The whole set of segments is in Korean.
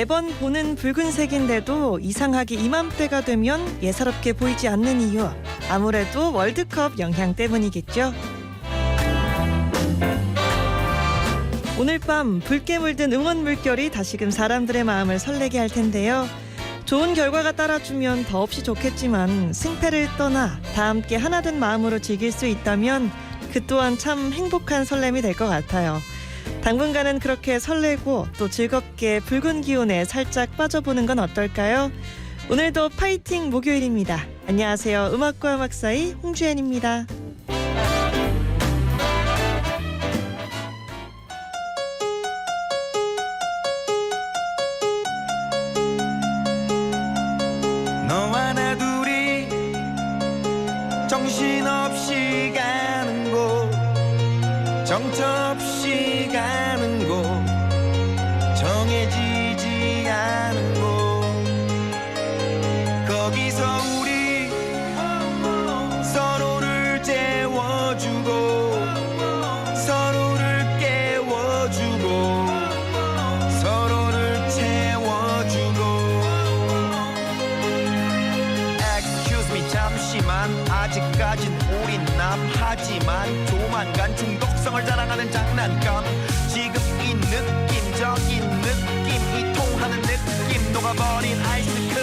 매번 보는 붉은색인데도 이상하게 이맘때가 되면 예사롭게 보이지 않는 이유, 아무래도 월드컵 영향 때문이겠죠. 오늘 밤 붉게 물든 응원 물결이 다시금 사람들의 마음을 설레게 할 텐데요. 좋은 결과가 따라주면 더없이 좋겠지만 승패를 떠나 다 함께 하나된 마음으로 즐길 수 있다면 그 또한 참 행복한 설렘이 될 것 같아요. 당분간은 그렇게 설레고 또 즐겁게 붉은 기운에 살짝 빠져보는 건 어떨까요? 오늘도 파이팅 목요일입니다. 안녕하세요. 음악과 음악 사이 홍주연입니다. 너와 나 둘이 정신없이 가는 곳, 정처없이 가는 곳, 정해지지 않은 곳, 거기서 우리 서로를 재워주고 서로를 깨워주고 서로를 채워주고. Excuse me 잠시만, 아직까진 우린 남하지만 조만간 중독성을 자랑하는 장난감. 지금 이 느낌, 적인 느낌, 이 통하는 느낌, 녹아버린 아이스크림.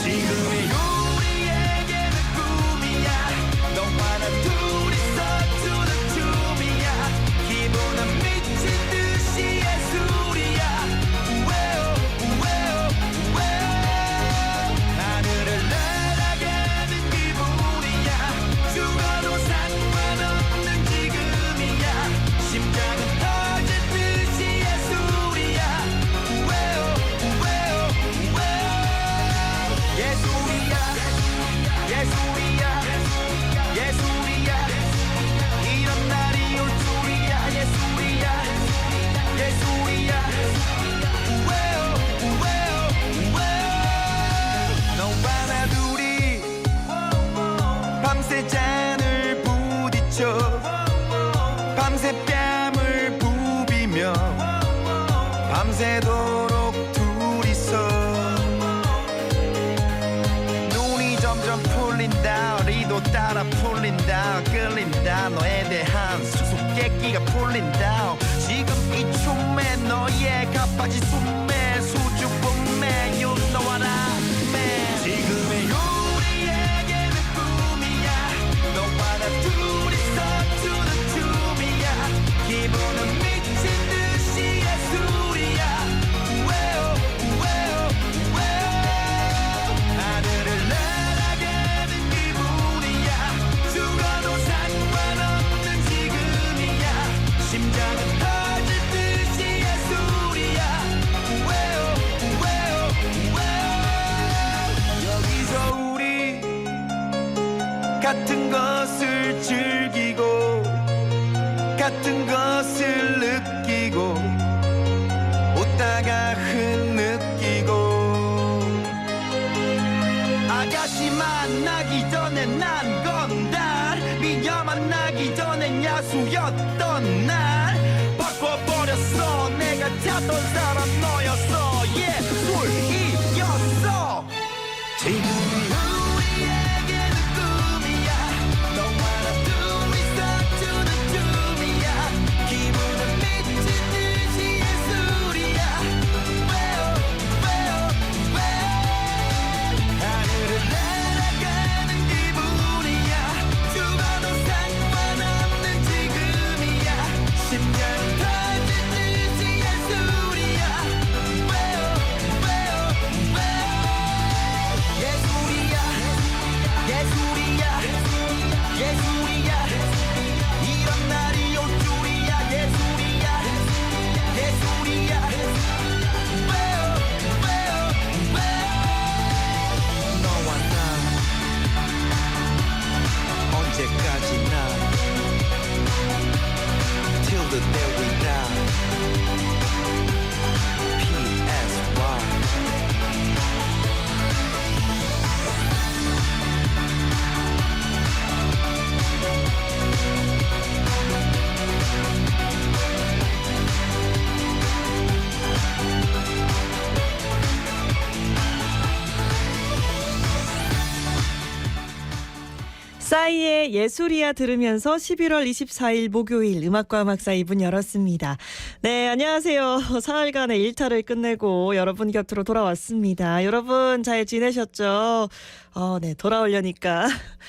지금의 우리에게는 꿈이야. 너와 나 둘이서 추는 춤이야. 기분은 미친 듯이 예술이야. 우웨오 우웨오 우웨오. 하늘을 날아가는 기분이야. 죽어도 상관없는 지금이야. 심장은 터질 듯이 예술이야. 우웨오 우웨오 우웨오. 예술이야 예술이야 예술이야. 이런 날이 올 줄이야. 예술이야 예술이야. 우웨오 우웨오 우웨오. 너와 나 둘이 밤새 잔을 부딪혀 밤새 뺨을 부비며 밤새도록 둘이서 눈이 점점 풀린다. 리도 따라 풀린다. 끌린다. 너에 대한 수수께끼가 풀린다. 지금 이 춤에 너의 가빠지 숨에 수줍음에 You know what I mean. 지금의 우리에게는 꿈이야. 너와 나 둘이서 추는 춤이야. 기분은 미친 듯이 예술이야. 우웨오 우웨오 우웨오. 하늘을 날아가는 기분이야. 죽어도 상관없는 지금이야. 심장은 터질 듯이 예술이야. 우웨오 우웨오 우웨오. 여기서 우리 같은 것을 즐기고 같은 것을 느끼고 웃다가 흐느끼고. 아가씨 만나기 전에 난 건달, 미녀 만나기 전엔 야수였던 날 바꿔버렸어. 내가 찾던 사람 너였어. 예술이었어. 지금 우리에게는 꿈이야. 너와 나 둘이서 추는 춤이야. 기분은 미친 듯이 예술이야. 왜요 왜요 왜요. 하늘을 날아가는 기분이야. 죽어도 상관없는 지금이야. 심장은 터질 듯이 예술이야. 싸이의 예술이야 들으면서 11월 24일 목요일 음악과 음악사이 문 열었습니다. 네, 안녕하세요. 사흘간의 일탈을 끝내고 여러분 곁으로 돌아왔습니다. 여러분 잘 지내셨죠? 네, 돌아오려니까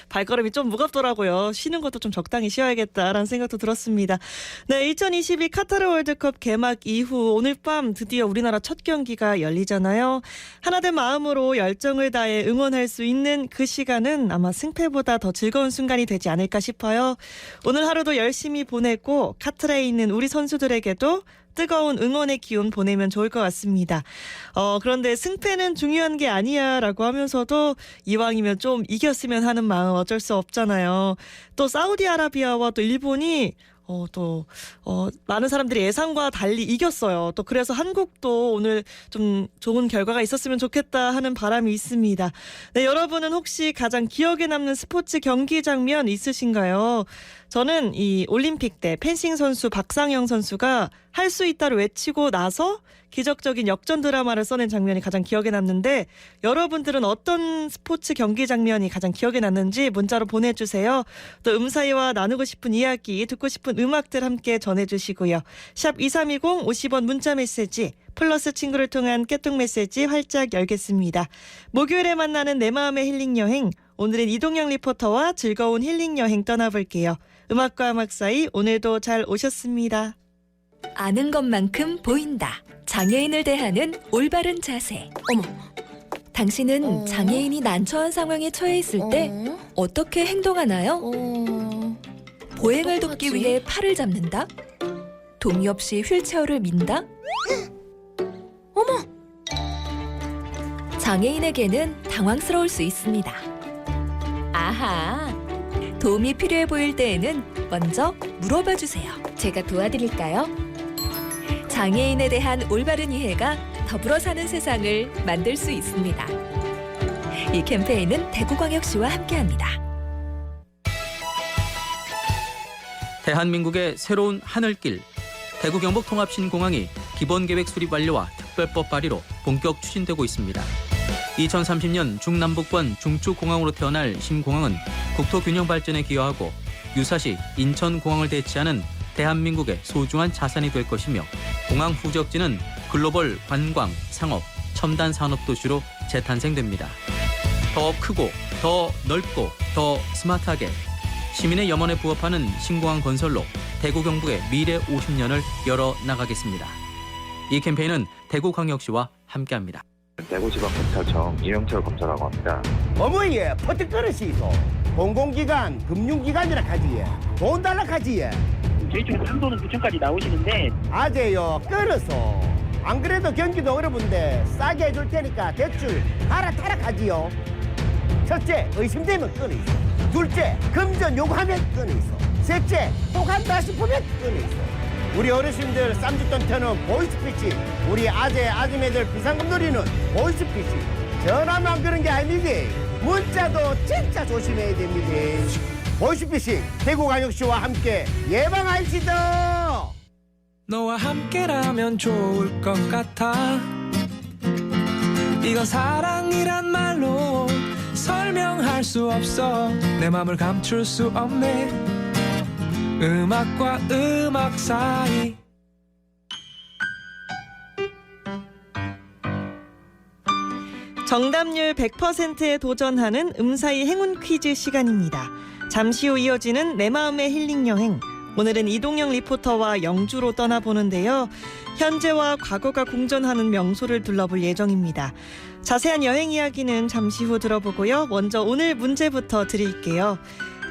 발걸음이 좀 무겁더라고요. 쉬는 것도 좀 적당히 쉬어야겠다라는 생각도 들었습니다. 네, 2022 카타르 월드컵 개막 이후 오늘 밤 드디어 우리나라 첫 경기가 열리잖아요. 하나된 마음으로 열정을 다해 응원할 수 있는 그 시간은 아마 승패보다 더 즐거운 순간이 되지 않을까 싶어요. 오늘 하루도 열심히 보내고 카타르에 있는 우리 선수들에게도 뜨거운 응원의 기운 보내면 좋을 것 같습니다. 그런데 승패는 중요한 게 아니야 라고 하면서도 이왕이면 좀 이겼으면 하는 마음 어쩔 수 없잖아요. 또 사우디아라비아와 또 일본이 많은 사람들이 예상과 달리 이겼어요. 또 그래서 한국도 오늘 좀 좋은 결과가 있었으면 좋겠다 하는 바람이 있습니다. 네, 여러분은 혹시 가장 기억에 남는 스포츠 경기 장면 있으신가요? 저는 이 올림픽 때 펜싱 선수 박상영 선수가 할 수 있다를 외치고 나서 기적적인 역전 드라마를 써낸 장면이 가장 기억에 남는데 여러분들은 어떤 스포츠 경기 장면이 가장 기억에 남는지 문자로 보내주세요. 또 음사이와 나누고 싶은 이야기, 듣고 싶은 음악들 함께 전해주시고요. 샵 2320 50원 문자 메시지 플러스 친구를 통한 깨톡 메시지 활짝 열겠습니다. 목요일에 만나는 내 마음의 힐링 여행, 오늘은 이동영 리포터와 즐거운 힐링 여행 떠나볼게요. 음악과 음악 사이 오늘도 잘 오셨습니다. 아는 것만큼 보인다. 장애인을 대하는 올바른 자세. 어머, 당신은 장애인이 난처한 상황에 처해 있을 때 어떻게 행동하나요? 보행을 돕기 위해 팔을 잡는다? 동의 없이 휠체어를 민다? 어머! 장애인에게는 당황스러울 수 있습니다. 아하! 도움이 필요해 보일 때에는 먼저 물어봐 주세요. 제가 도와드릴까요? 장애인에 대한 올바른 이해가 더불어 사는 세상을 만들 수 있습니다. 이 캠페인은 대구광역시와 함께합니다. 대한민국의 새로운 하늘길, 대구 경북 통합신공항이 기본계획 수립 완료와 특별법 발의로 본격 추진되고 있습니다. 2030년 중남북권 중추공항으로 태어날 신공항은 국토균형 발전에 기여하고 유사시 인천공항을 대체하는 대한민국의 소중한 자산이 될 것이며 공항 후적지는 글로벌 관광, 상업, 첨단 산업 도시로 재탄생됩니다. 더 크고 더 넓고 더 스마트하게 시민의 염원에 부합하는 신공항 건설로 대구 경북의 미래 50년을 열어나가겠습니다. 이 캠페인은 대구광역시와 함께합니다. 대구지방검찰청 이영철 검사라고 합니다. 어머니 퍼뜩거릇이 있어. 공공기관, 금융기관이라 하지. 돈 달라 하지. 저희 쪽에 상도는 9천까지 나오시는데 아재요 끌어서. 안 그래도 경기도 어려운데 싸게 해줄 테니까 대출 갈아타라 하지요. 첫째, 의심되면 끊어 있어. 둘째, 금전 요구하면 끊어 있어. 셋째, 또 간다 싶으면 끊어 있어. 우리 어르신들 쌈짓돈 터는 보이스피치, 우리 아재 아줌매들 비상금 노리는 보이스피치. 전화만 그런 게 아니지. 문자도 진짜 조심해야 됩니다. 보이스피싱 대구광역시와 함께 예방하시죠. 너와 함께라면 좋을 것 같아. 이건 사랑이란 말로 설명할 수 없어. 내 맘을 감출 수 없네. 음악과 음악 사이. 정답률 100%에 도전하는 음사이 행운 퀴즈 시간입니다. 잠시 후 이어지는 내 마음의 힐링 여행. 오늘은 이동영 리포터와 영주로 떠나보는데요. 현재와 과거가 공존하는 명소를 둘러볼 예정입니다. 자세한 여행 이야기는 잠시 후 들어보고요. 먼저 오늘 문제부터 드릴게요.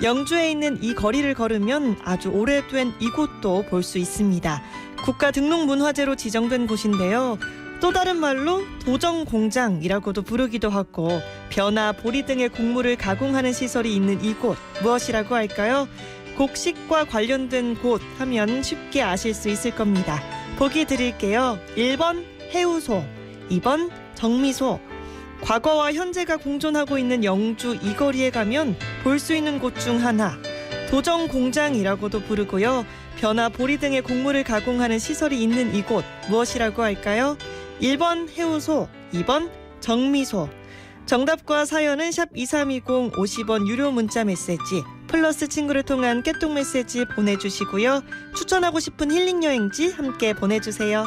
영주에 있는 이 거리를 걸으면 아주 오래된 이곳도 볼 수 있습니다. 국가등록문화재로 지정된 곳인데요. 또 다른 말로 도정공장이라고도 부르기도 하고 벼나 보리 등의 곡물을 가공하는 시설이 있는 이곳 무엇이라고 할까요? 곡식과 관련된 곳 하면 쉽게 아실 수 있을 겁니다. 보기 드릴게요. 1번 해우소, 2번 정미소. 과거와 현재가 공존하고 있는 영주 이 거리에 가면 볼 수 있는 곳 중 하나, 도정공장이라고도 부르고요. 벼나 보리 등의 곡물을 가공하는 시설이 있는 이곳 무엇이라고 할까요? 1번 해우소, 2번 정미소. 정답과 사연은 샵 2320 50원 유료 문자 메시지 플러스 친구를 통한 깨톡 메시지 보내주시고요. 추천하고 싶은 힐링 여행지 함께 보내주세요.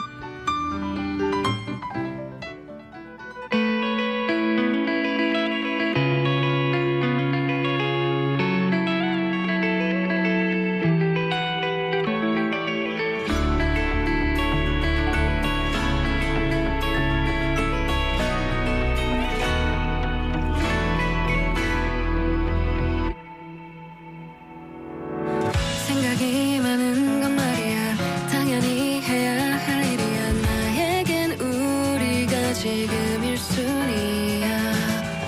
생각이 많은 건 말이야 당연히 해야 할 일이야 나에겐 우리가 지금 1순위야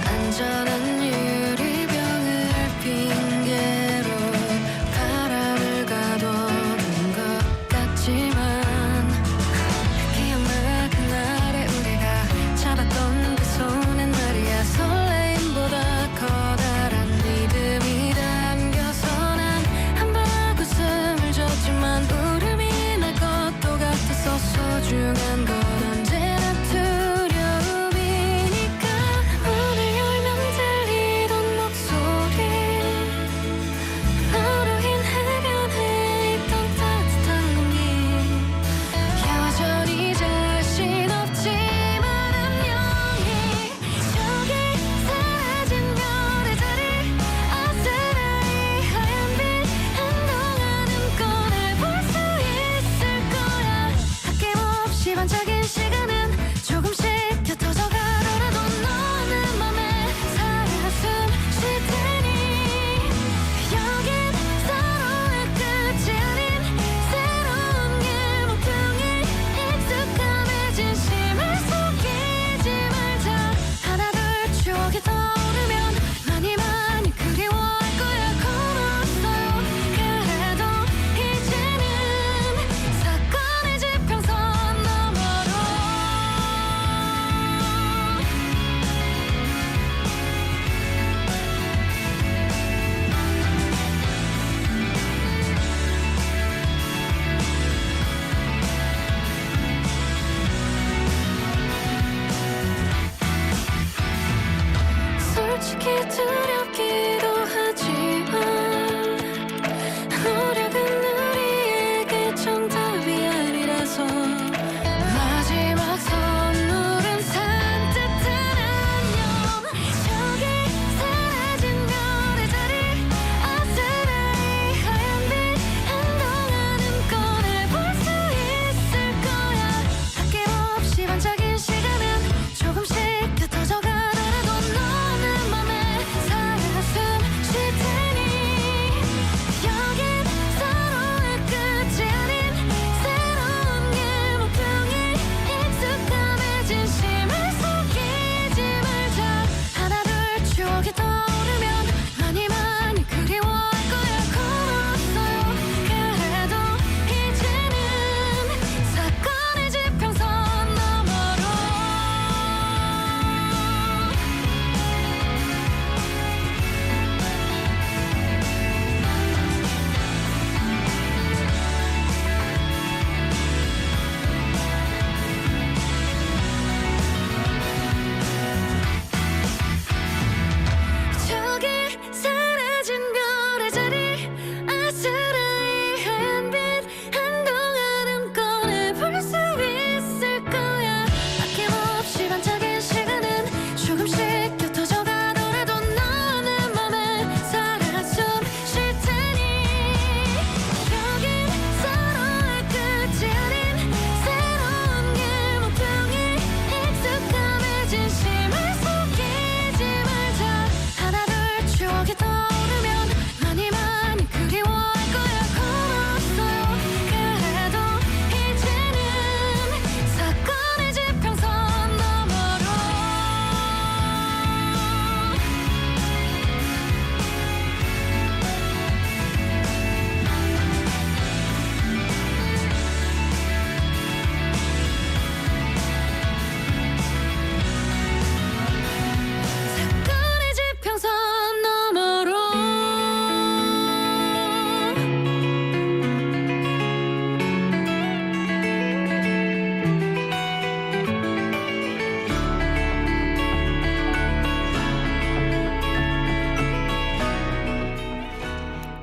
안전한 유리병을 핑계로 바람을 가둬둔 것 같지만 기억나 그날의 우리가 잡았던 그 손엔 말이야 설레임보다 커다란 믿음이 담겨서 난 웃음을 줬지만 울음이 날 것도 같아서 소중한 건 언제나 두려움이니까 문을 열면 들리던 목소리 너로 인해 변해 있던 따뜻한 공기 여전히 자신 없지만 안녕히 저기 사라진 별의 자리 어스라이 하얀 빛 한동안은 꺼내 볼 수 있을 거야 아낌없이 반짝인 시간은 조금씩 곁어져 가더라도 너는 맘에 살아 숨 쉴 테니 여긴 서로의 끝이 아닌 새로운 길 모퉁이 익숙함에 진심을 속이지 말자 하나 둘 추억이 떠오르면 많이 많이 그리워할 거야 걸었어요 그래도 이제는 사건의 지평선 너머로 솔직히 두렵기도 하지만 노력은 우리에게 정답이 아니라서 마지막 선물은 산뜻한 안녕 저기 사라진 별의 자리 어스라이 하얀 빛 한동안은 꺼내 볼 수 있을 거야 아낌없이 반짝인 시간은 조금씩 곁어져 가더라도 너는 맘에 살아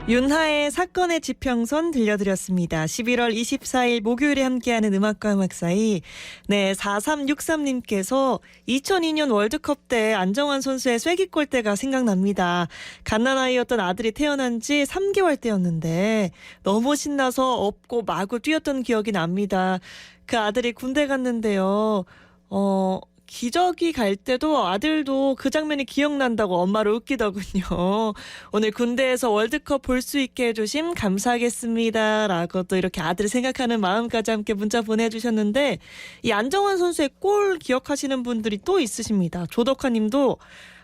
윤하의 사건의 지평선 들려드렸습니다. 11월 24일 목요일에 함께하는 음악과 음악 사이. 네, 4363님께서 2002년 월드컵 때 안정환 선수의 쐐기골대가 생각납니다. 갓난아이였던 아들이 태어난 지 3개월 때였는데 너무 신나서 업고 마구 뛰었던 기억이 납니다. 그 아들이 군대 갔는데요. 기저귀 갈 때도 아들도 그 장면이 기억난다고 엄마를 웃기더군요. 오늘 군대에서 월드컵 볼 수 있게 해주심 감사하겠습니다. 라고 또 이렇게 아들을 생각하는 마음까지 함께 문자 보내주셨는데 이 안정환 선수의 골 기억하시는 분들이 또 있으십니다. 조덕화 님도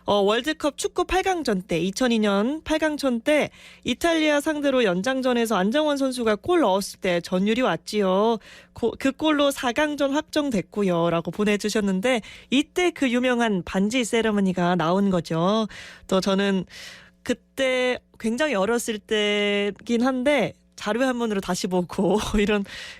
월드컵 축구 8강전 때 2002년 8강전 때 이탈리아 상대로 연장전에서 안정환 선수가 골 넣었을 때 전율이 왔지요. 그 골로 4강전 확정됐고요. 라고 보내주셨는데 이때 그 유명한 반지 세레머니가 나온 거죠. 또 저는 그때 굉장히 어렸을 때긴 한데 자료 한문으로 다시 보고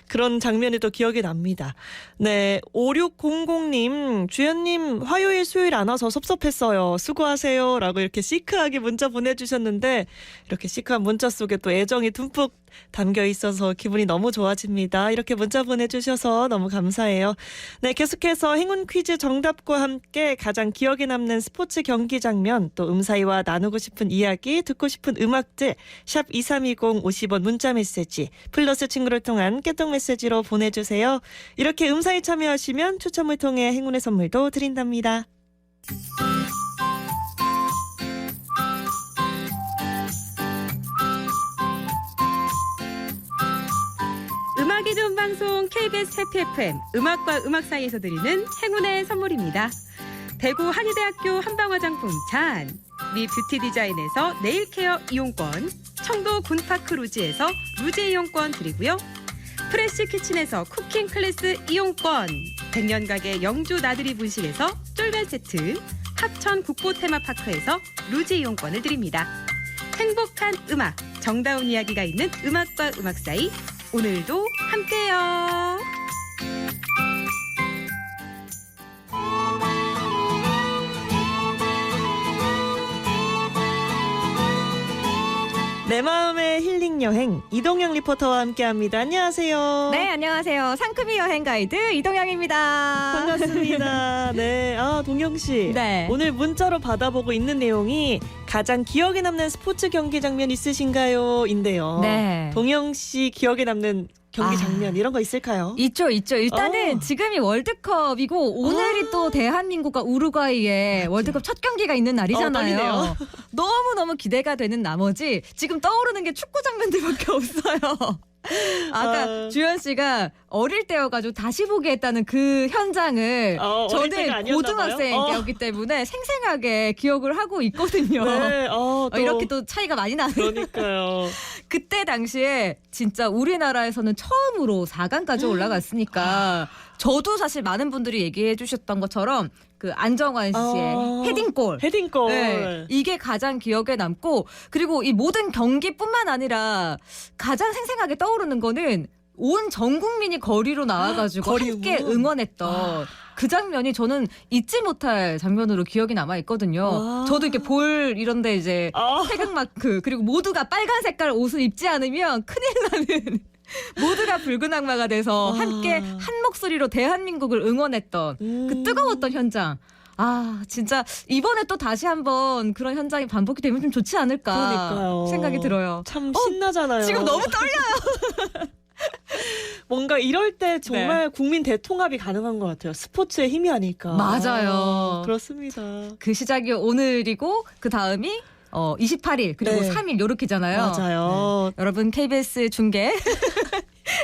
그런 장면이 또 기억이 납니다. 네, 5600님 주연님 화요일 수요일 안 와서 섭섭했어요. 수고하세요. 라고 이렇게 시크하게 문자 보내주셨는데 이렇게 시크한 문자 속에 또 애정이 듬뿍 담겨 있어서 기분이 너무 좋아집니다. 이렇게 문자 보내주셔서 너무 감사해요. 네, 계속해서 행운 퀴즈 정답과 함께 가장 기억에 남는 스포츠 경기 장면 또 음사이와 나누고 싶은 이야기 듣고 싶은 음악들 샵 2320 50원 문자 메시지 플러스 친구를 통한 깨톡 메시지로 보내주세요. 이렇게 음사이 참여하시면 추첨을 통해 행운의 선물도 드린답니다. 음악이 좋은 방송 KBS 해피 FM 음악과 음악 사이에서 드리는 행운의 선물입니다. 대구 한의대학교 한방화장품 잔, 미 뷰티 디자인에서 네일케어 이용권, 청도 군파크 루지에서 루지 이용권 드리고요. 프레시 키친에서 쿠킹 클래스 이용권, 100년 가게 영주 나들이 분실에서 쫄면 세트, 합천 국보 테마파크에서 루지 이용권을 드립니다. 행복한 음악, 정다운 이야기가 있는 음악과 음악 사이 오늘도 함께해요. 내 마음의 힐링 여행 이동영 리포터와 함께합니다. 안녕하세요. 네, 안녕하세요. 상큼이 여행 가이드 이동영입니다. 반갑습니다. 네, 동영 씨. 네. 오늘 문자로 받아보고 있는 내용이 가장 기억에 남는 스포츠 경기 장면 있으신가요? 인데요. 네. 동영 씨 기억에 남는 경기 장면 이런 거 있을까요? 있죠. 일단은 지금이 월드컵이고 오늘이 또 대한민국과 우루과이의 월드컵 첫 경기가 있는 날이잖아요. 떨리네요. 너무너무 기대가 되는 나머지 지금 떠오르는 게 축구 장면들밖에 없어요. 아까 주연 씨가 어릴 때여가지고 다시 보게 했다는 그 현장을 저는 고등학생 때였기 때문에 생생하게 기억을 하고 있거든요. 네, 이렇게 또 차이가 많이 나네요. 그러니까요. 그때 당시에 진짜 우리나라에서는 처음으로 4강까지 올라갔으니까 저도 사실 많은 분들이 얘기해 주셨던 것처럼 그 안정환 씨의 헤딩골. 네, 이게 가장 기억에 남고 그리고 이 모든 경기뿐만 아니라 가장 생생하게 떠오르는 거는 온 전 국민이 거리로 나와가지고 함께 응원했던 그 장면이 저는 잊지 못할 장면으로 기억이 남아 있거든요. 저도 이렇게 볼 이런데 이제 태극마크 그리고 모두가 빨간 색깔 옷을 입지 않으면 큰일 나는 모두가 붉은 악마가 돼서 함께 한 목소리로 대한민국을 응원했던 그 뜨거웠던 현장. 진짜 이번에 또 다시 한번 그런 현장이 반복이 되면 좀 좋지 않을까 그러니까요. 생각이 들어요. 참 신나잖아요. 지금 너무 떨려요. 뭔가 이럴 때 정말 국민 대통합이 가능한 것 같아요. 스포츠의 힘이 아닐까. 맞아요. 그렇습니다. 그 시작이 오늘이고 그 다음이 28일 그리고 3일 요렇게잖아요. 맞아요. 네. 여러분 KBS 중계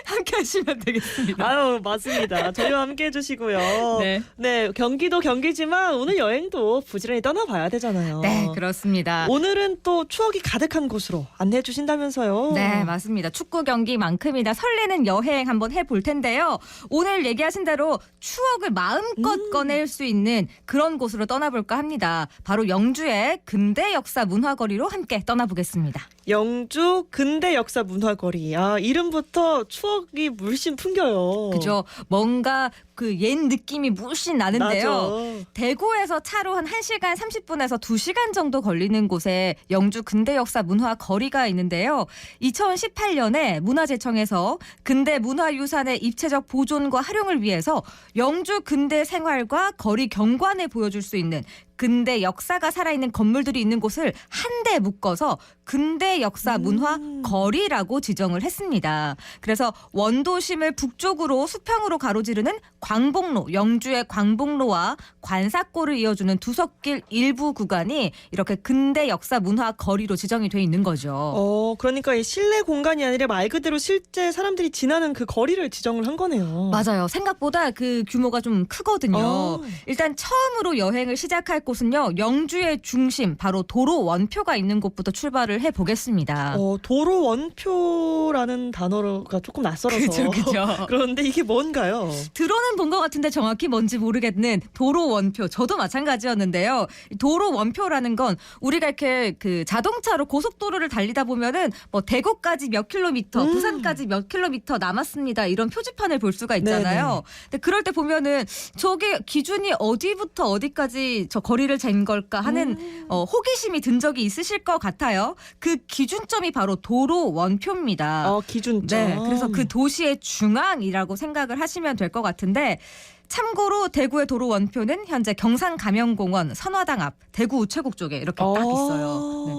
함께 하시면 되겠습니다. 맞습니다. 저희와 함께 해주시고요. 네, 경기도 경기지만 오늘 여행도 부지런히 떠나봐야 되잖아요. 네, 그렇습니다. 오늘은 또 추억이 가득한 곳으로 안내해 주신다면서요. 네, 맞습니다. 축구 경기만큼이나 설레는 여행 한번 해볼 텐데요. 오늘 얘기하신 대로 추억을 마음껏 꺼낼 수 있는 그런 곳으로 떠나볼까 합니다. 바로 영주의 근대 역사 문화거리로 함께 떠나보겠습니다. 영주 근대 역사 문화거리. 이름부터 추억 추억이 물씬 풍겨요. 그죠. 뭔가 그 옛 느낌이 물씬 나는데요. 맞아. 대구에서 차로 한 1시간 30분에서 2시간 정도 걸리는 곳에 영주 근대 역사 문화 거리가 있는데요. 2018년에 문화재청에서 근대 문화유산의 입체적 보존과 활용을 위해서 영주 근대 생활과 거리 경관을 보여줄 수 있는 근대 역사가 살아있는 건물들이 있는 곳을 한데 묶어서 근대 역사 문화 거리라고 지정을 했습니다. 그래서 원도심을 북쪽으로 수평으로 가로지르는 광복로, 영주의 광복로와 관사골을 이어주는 두석길 일부 구간이 이렇게 근대 역사 문화 거리로 지정이 돼 있는 거죠. 그러니까 이 실내 공간이 아니라 말 그대로 실제 사람들이 지나는 그 거리를 지정을 한 거네요. 맞아요. 생각보다 그 규모가 좀 크거든요. 일단 처음으로 여행을 시작할 곳은요. 영주의 중심, 바로 도로 원표가 있는 곳부터 출발을 해보겠습니다. 도로 원표라는 단어가 조금 낯설어서. 그죠. 그런데 이게 뭔가요? 들어는 본 것 같은데 정확히 뭔지 모르겠는 도로 원표. 저도 마찬가지였는데요. 도로 원표라는 건 우리가 이렇게 그 자동차로 고속도로를 달리다 보면은 뭐 대구까지 몇 킬로미터, 부산까지 몇 킬로미터 남았습니다. 이런 표지판을 볼 수가 있잖아요. 근데 그럴 때 보면은 저게 기준이 어디부터 어디까지 저 거리를 잰 걸까 하는 호기심이 든 적이 있으실 것 같아요. 그 기준점이 바로 도로 원표입니다. 기준점. 네, 그래서 그 도시의 중앙이라고 생각을 하시면 될 것 같은데 참고로 대구의 도로 원표는 현재 경상가명공원 선화당 앞 대구 우체국 쪽에 이렇게 딱 있어요. 네.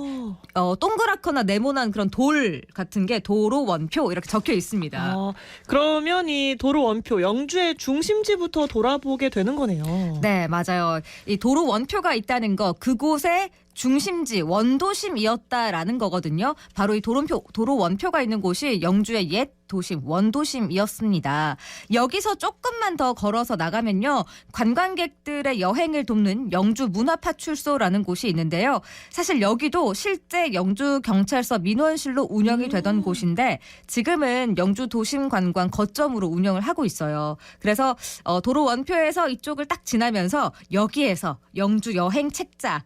동그랗거나 네모난 그런 돌 같은 게 도로 원표 이렇게 적혀 있습니다. 그러면 이 도로 원표 영주의 중심지부터 돌아보게 되는 거네요. 네, 맞아요. 이 도로 원표가 있다는 거 그곳에 중심지 원도심이었다라는 거거든요. 바로 이 도로 원표가 있는 곳이 영주의 옛 도심 원도심이었습니다. 여기서 조금만 더 걸어서 나가면요. 관광객들의 여행을 돕는 영주 문화파출소라는 곳이 있는데요. 사실 여기도 실제 영주경찰서 민원실로 운영이 되던 곳인데 지금은 영주 도심관광 거점으로 운영을 하고 있어요. 그래서 도로 원표에서 이쪽을 딱 지나면서 여기에서 영주 여행 책자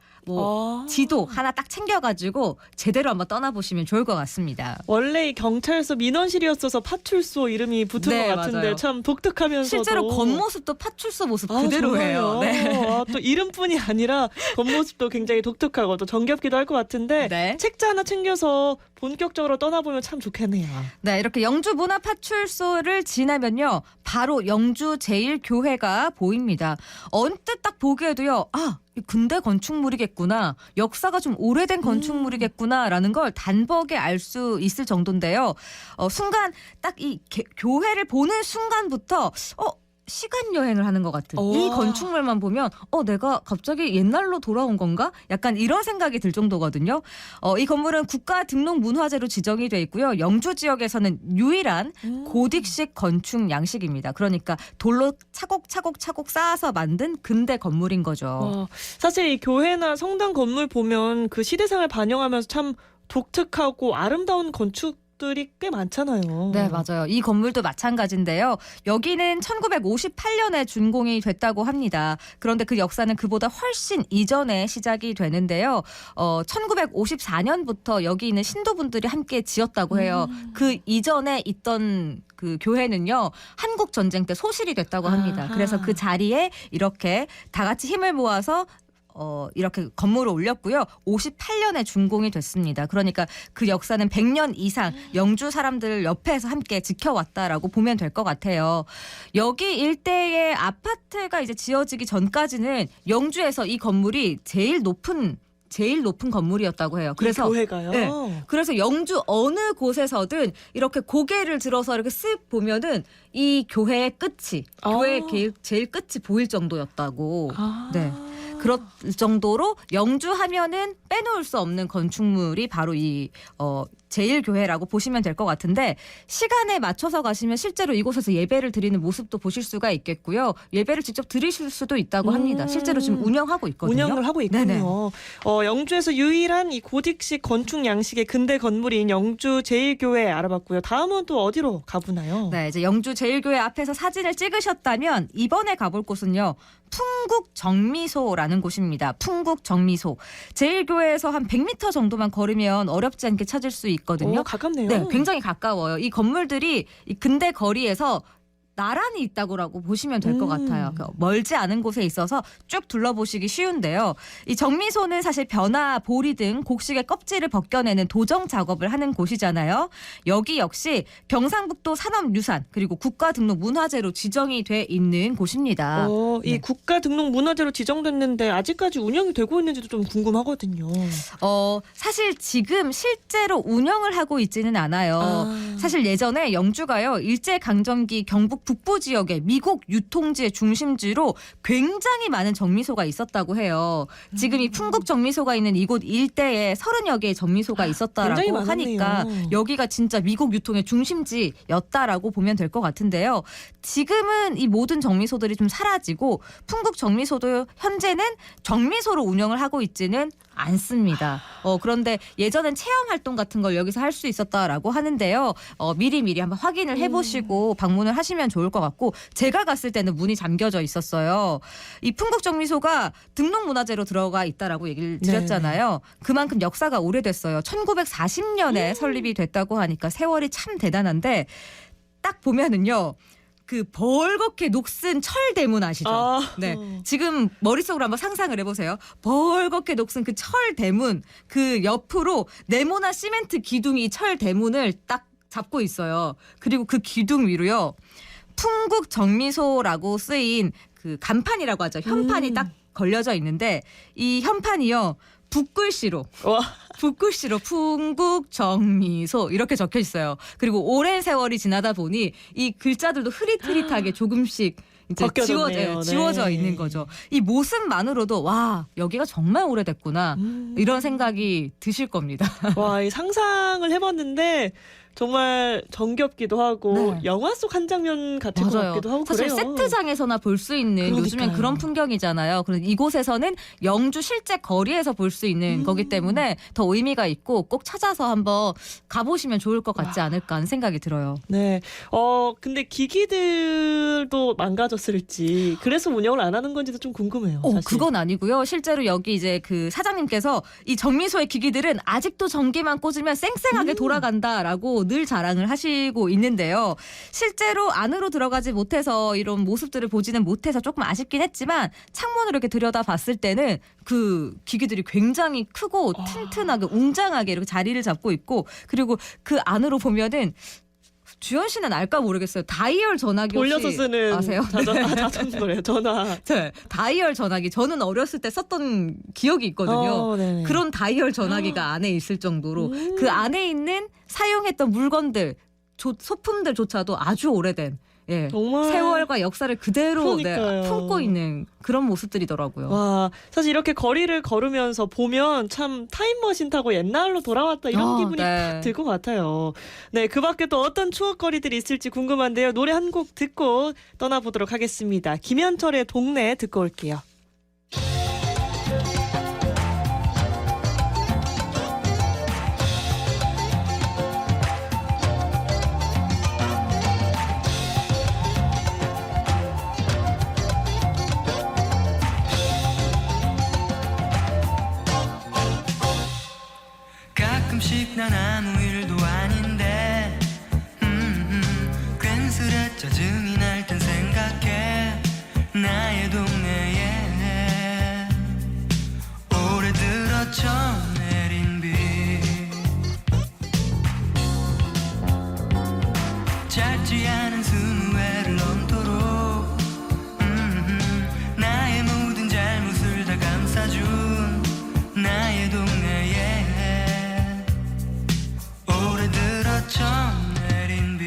지도 하나 딱 챙겨가지고 제대로 한번 떠나보시면 좋을 것 같습니다. 원래 이 경찰서 민원실이었어서 파출소 이름이 붙은 것 같은데 맞아요. 참 독특하면서도 실제로 겉모습도 파출소 모습 그대로예요. 네. 또 이름뿐이 아니라 겉모습도 굉장히 독특하고 또 정겹기도 할 것 같은데 네. 책자 하나 챙겨서 본격적으로 떠나보면 참 좋겠네요. 네, 이렇게 영주 문화파출소를 지나면요. 바로 영주 제1교회가 보입니다. 언뜻 딱 보기에도요. 이 근대 건축물이겠구나. 역사가 좀 오래된 건축물이겠구나라는 걸 단번에 알 수 있을 정도인데요. 순간 딱 이 교회를 보는 순간부터 시간 여행을 하는 것 같은 이 건축물만 보면 내가 갑자기 옛날로 돌아온 건가? 약간 이런 생각이 들 정도거든요. 이 건물은 국가등록문화재로 지정이 돼 있고요. 영주 지역에서는 유일한 고딕식 건축 양식입니다. 그러니까 돌로 차곡차곡 쌓아서 만든 근대 건물인 거죠. 사실 이 교회나 성당 건물 보면 그 시대상을 반영하면서 참 독특하고 아름다운 건축들이 꽤 많잖아요. 네, 맞아요. 이 건물도 마찬가지인데요. 여기는 1958년에 준공이 됐다고 합니다. 그런데 그 역사는 그보다 훨씬 이전에 시작이 되는데요. 1954년부터 여기 있는 신도분들이 함께 지었다고 해요. 그 이전에 있던 그 교회는요. 한국 전쟁 때 소실이 됐다고 합니다. 그래서 그 자리에 이렇게 다 같이 힘을 모아서 이렇게 건물을 올렸고요. 58년에 준공이 됐습니다. 그러니까 그 역사는 100년 이상 영주 사람들 옆에서 함께 지켜왔다라고 보면 될 것 같아요. 여기 일대의 아파트가 이제 지어지기 전까지는 영주에서 이 건물이 제일 높은 건물이었다고 해요. 그래서 교회가요? 네. 그래서 영주 어느 곳에서든 이렇게 고개를 들어서 이렇게 쓱 보면은 이 교회의 끝이 교회의 제일 끝이 보일 정도였다고. 네. 그럴 정도로 영주 하면은 빼놓을 수 없는 건축물이 바로 이 제1교회라고 보시면 될 것 같은데 시간에 맞춰서 가시면 실제로 이곳에서 예배를 드리는 모습도 보실 수가 있겠고요. 예배를 직접 드리실 수도 있다고 합니다. 실제로 지금 운영하고 있거든요. 운영을 하고 있군요. 네네. 영주에서 유일한 이 고딕식 건축 양식의 근대 건물인 영주 제1교회 알아봤고요. 다음은 또 어디로 가보나요? 네, 이제 영주 제1교회 앞에서 사진을 찍으셨다면 이번에 가볼 곳은요. 풍국정미소라는 곳입니다. 풍국정미소. 제1교회에서 한 100m 정도만 걸으면 어렵지 않게 찾을 수 있고 있거든요. 가깝네요. 네, 굉장히 가까워요. 이 건물들이 이 근대 거리에서 나란히 있다고라고 보시면 될 것 같아요. 멀지 않은 곳에 있어서 쭉 둘러보시기 쉬운데요. 이 정미소는 사실 벼나 보리 등 곡식의 껍질을 벗겨내는 도정 작업을 하는 곳이잖아요. 여기 역시 경상북도 산업유산 그리고 국가등록문화재로 지정이 돼 있는 곳입니다. 이 국가등록문화재로 지정됐는데 아직까지 운영이 되고 있는지도 좀 궁금하거든요. 사실 지금 실제로 운영을 하고 있지는 않아요. 사실 예전에 영주가요. 일제강점기 경북 북부 지역의 미국 유통지의 중심지로 굉장히 많은 정미소가 있었다고 해요. 지금 이 풍국 정미소가 있는 이곳 일대에 30여 개의 정미소가 있었다라고 하니까 여기가 진짜 미국 유통의 중심지였다라고 보면 될 것 같은데요. 지금은 이 모든 정미소들이 좀 사라지고 풍국 정미소도 현재는 정미소로 운영을 하고 있지는 않습니다. 그런데 예전엔 체험 활동 같은 걸 여기서 할 수 있었다라고 하는데요. 미리 한번 확인을 해보시고 방문을 하시면 좋을 것 같고 제가 갔을 때는 문이 잠겨져 있었어요. 이 풍국정미소가 등록문화재로 들어가 있다라고 얘기를 드렸잖아요. 그만큼 역사가 오래됐어요. 1940년에 설립이 됐다고 하니까 세월이 참 대단한데 딱 보면은요. 그 벌겋게 녹슨 철 대문 아시죠? 네. 지금 머릿속으로 한번 상상을 해보세요. 벌겋게 녹슨 그 철 대문 그 옆으로 네모나 시멘트 기둥이 철 대문을 딱 잡고 있어요. 그리고 그 기둥 위로요. 풍국 정미소라고 쓰인 그 간판이라고 하죠. 현판이 딱 걸려져 있는데 이 현판이요. 붓글씨로 풍국 정미소 이렇게 적혀 있어요. 그리고 오랜 세월이 지나다 보니 이 글자들도 흐릿흐릿하게 조금씩 이제 지워져 있는 거죠. 이 모습만으로도 와 여기가 정말 오래됐구나 이런 생각이 드실 겁니다. 와, 이 상상을 해봤는데 정말 정겹기도 하고 영화 속 한 장면 같을 것 같기도 하고 사실 그래요. 세트장에서나 볼 수 있는 요즘엔 그런 풍경이잖아요. 그런데 이곳에서는 영주 실제 거리에서 볼 수 있는 거기 때문에 더 의미가 있고 꼭 찾아서 한번 가보시면 좋을 것 같지 않을까 하는 생각이 들어요. 네. 근데 기기들도 망가졌을지 그래서 운영을 안 하는 건지도 좀 궁금해요. 사실. 그건 아니고요. 실제로 여기 이제 그 사장님께서 이 정미소의 기기들은 아직도 전기만 꽂으면 쌩쌩하게 돌아간다라고 늘 자랑을 하시고 있는데요. 실제로 안으로 들어가지 못해서 이런 모습들을 보지는 못해서 조금 아쉽긴 했지만 창문으로 이렇게 들여다봤을 때는 그 기기들이 굉장히 크고 튼튼하게 웅장하게 이렇게 자리를 잡고 있고 그리고 그 안으로 보면은 주현 씨는 알까 모르겠어요. 다이얼 전화기 혹시 돌려서 쓰는 아세요? 자전거래요. 전화. 네, 다이얼 전화기. 저는 어렸을 때 썼던 기억이 있거든요. 그런 다이얼 전화기가 안에 있을 정도로 그 안에 있는 사용했던 물건들, 소품들조차도 아주 오래된 정말 세월과 역사를 그대로 품고 있는 그런 모습들이더라고요. 와, 사실 이렇게 거리를 걸으면서 보면 참 타임머신 타고 옛날로 돌아왔다 이런 기분이 딱 들 것 같아요. 네, 그 밖에 또 어떤 추억거리들이 있을지 궁금한데요. 노래 한 곡 듣고 떠나보도록 하겠습니다. 김현철의 동네 듣고 올게요. 가끔씩 난 아무 일도 아닌데 괜스레 짜증이 날 땐 생각해 나의 동네에 오래 들었죠 내린 비 짧지 않은 20회를 넘도록 나의 모든 잘못을 다 감싸준 나의 동네에 오래 들었죠 내린 비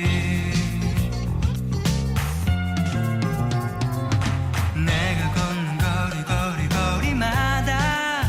내가 걷는 거리마다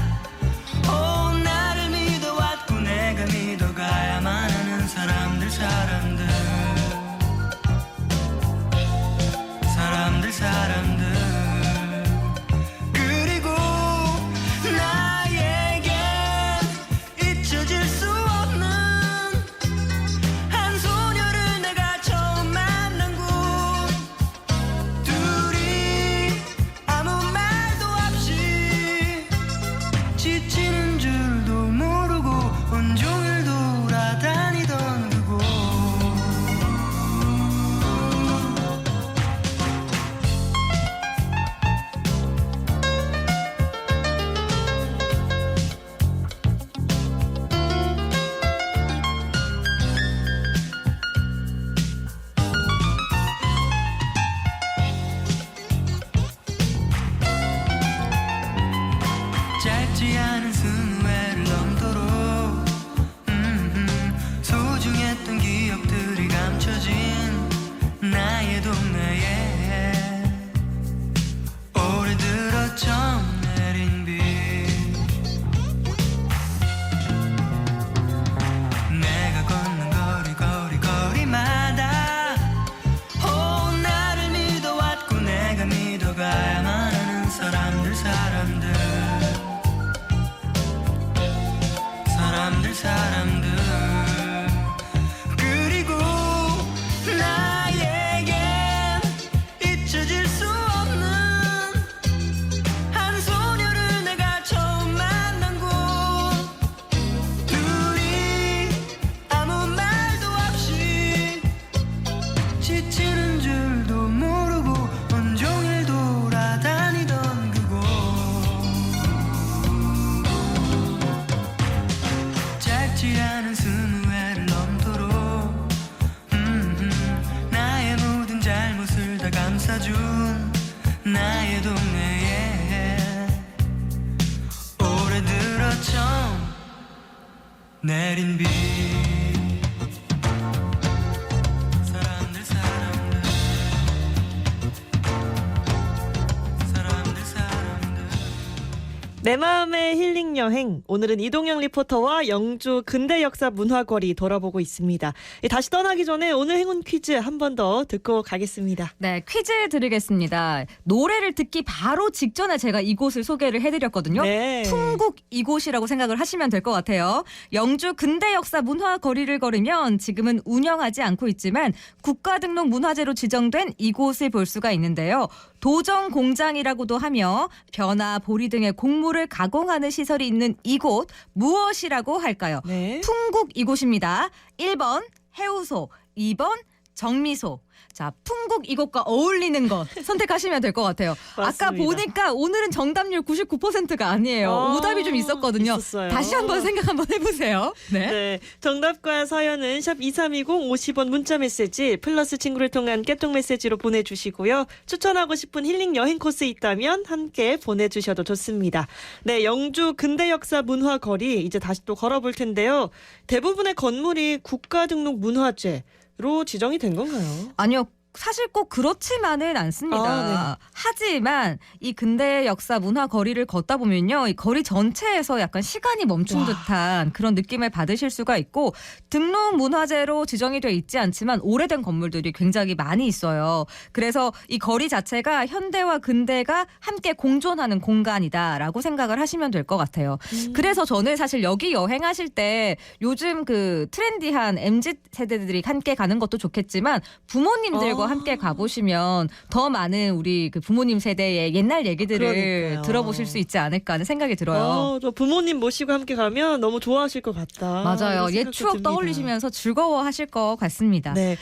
사람들 그리고 나에겐 잊혀질 수 없는 한 소녀를 내가 처음 만난 곳 둘이 아무 말도 없이 지치는 줄도 모르고 온종일 돌아다니던 그곳 짧지 않은 20회를 넘도록 나의 모든 잘못을 다 감싸준 나의 동네에 올해 들어 처음 내린 비 사람들 내 마음의 힐링 여행. 오늘은 이동영 리포터와 영주 근대 역사 문화거리 돌아보고 있습니다. 다시 떠나기 전에 오늘 행운 퀴즈 한 번 더 듣고 가겠습니다. 네, 퀴즈 드리겠습니다. 노래를 듣기 바로 직전에 제가 이곳을 소개를 해드렸거든요. 네. 풍국 이곳이라고 생각을 하시면 될 것 같아요. 영주 근대 역사 문화거리를 걸으면 지금은 운영하지 않고 있지만 국가등록 문화재로 지정된 이곳을 볼 수가 있는데요. 도정 공장이라고도 하며 벼나 보리 등의 곡물을 가공하는 시설이 있는 이곳 무엇이라고 할까요? 네. 풍국 이곳입니다. 1번 해우소, 2번 정미소. 자, 풍국 이곳과 어울리는 것 선택하시면 될 것 같아요. 맞습니다. 아까 보니까 오늘은 정답률 99%가 아니에요. 오답이 좀 있었거든요. 있었어요. 다시 한번 생각 한번 해보세요. 네. 네, 정답과 사연은 샵 2320 50원 문자 메시지 플러스 친구를 통한 깨톡 메시지로 보내주시고요. 추천하고 싶은 힐링 여행 코스 있다면 함께 보내주셔도 좋습니다. 네, 영주 근대 역사 문화거리 이제 다시 또 걸어볼 텐데요. 대부분의 건물이 국가등록 문화재로 지정이 된 건가요? 아니요. 사실 꼭 그렇지만은 않습니다. 아, 네. 하지만 이 근대 역사 문화 거리를 걷다 보면요. 이 거리 전체에서 약간 시간이 멈춘 와. 듯한 그런 느낌을 받으실 수가 있고 등록 문화재로 지정이 돼 있지 않지만 오래된 건물들이 굉장히 많이 있어요. 그래서 이 거리 자체가 현대와 근대가 함께 공존하는 공간이다라고 생각을 하시면 될 것 같아요. 그래서 저는 사실 여기 여행하실 때 요즘 그 트렌디한 MZ 세대들이 함께 가는 것도 좋겠지만 부모님들과 함께 가보시면 더 많은 우리 그 부모님 세대의 옛날 얘기들을 그러니까요. 들어보실 수 있지 않을까 하는 생각이 들어요. 저 부모님 모시고 함께 가면 너무 좋아하실 것 같다. 맞아요. 이런 옛 생각도 추억 듭니다. 떠올리시면서 즐거워하실 것 같습니다. 네,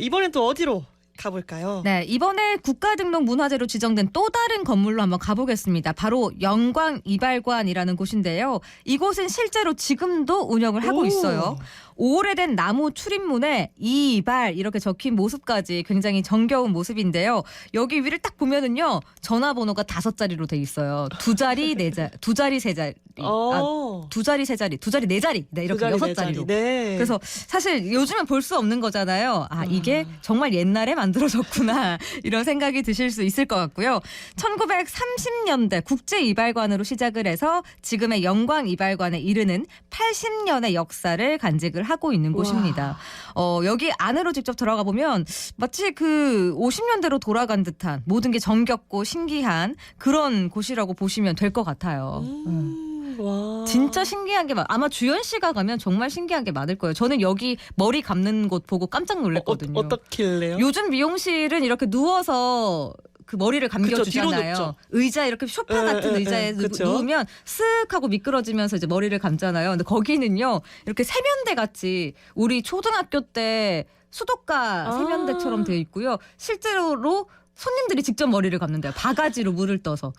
이번엔 또 어디로 가볼까요? 네, 이번에 국가등록 문화재로 지정된 또 다른 건물로 한번 가보겠습니다. 바로 영광이발관이라는 곳인데요. 이곳은 실제로 지금도 운영을 하고 오. 있어요. 오래된 나무 출입문에 이발 이렇게 적힌 모습까지 굉장히 정겨운 모습인데요. 여기 위를 딱 보면은요. 전화번호가 5자리로 돼 있어요. 2자리, 4자리, 2자리, 3자리. 아, 2자리, 3자리, 2자리, 4자리. 네, 이렇게 6자리로. 네. 그래서 사실 요즘은 볼 수 없는 거잖아요. 아, 이게 정말 옛날에 만들어졌구나. 이런 생각이 드실 수 있을 것 같고요. 1930년대 국제이발관으로 시작을 해서 지금의 영광이발관에 이르는 80년의 역사를 간직을 하고 있는 곳입니다. 여기 안으로 직접 들어가 보면 마치 그 50년대로 돌아간 듯한 모든 게 정겹고 신기한 그런 곳이라고 보시면 될 것 같아요. 와. 진짜 신기한 게 아마 주연 씨가 가면 정말 신기한 게 많을 거예요. 저는 여기 머리 감는 곳 보고 깜짝 놀랐거든요. 어떻길래요? 요즘 미용실은 이렇게 누워서 그 머리를 그쵸, 뒤로 감겨주잖아요. 눕죠. 의자 이렇게 소파 같은 의자에 그쵸. 누우면 쓱 하고 미끄러지면서 이제 머리를 감잖아요. 근데 거기는요 이렇게 세면대 같이 우리 초등학교 때 수도가 세면대처럼 되어 있고요. 실제로 손님들이 직접 머리를 감는데요. 바가지로 물을 떠서.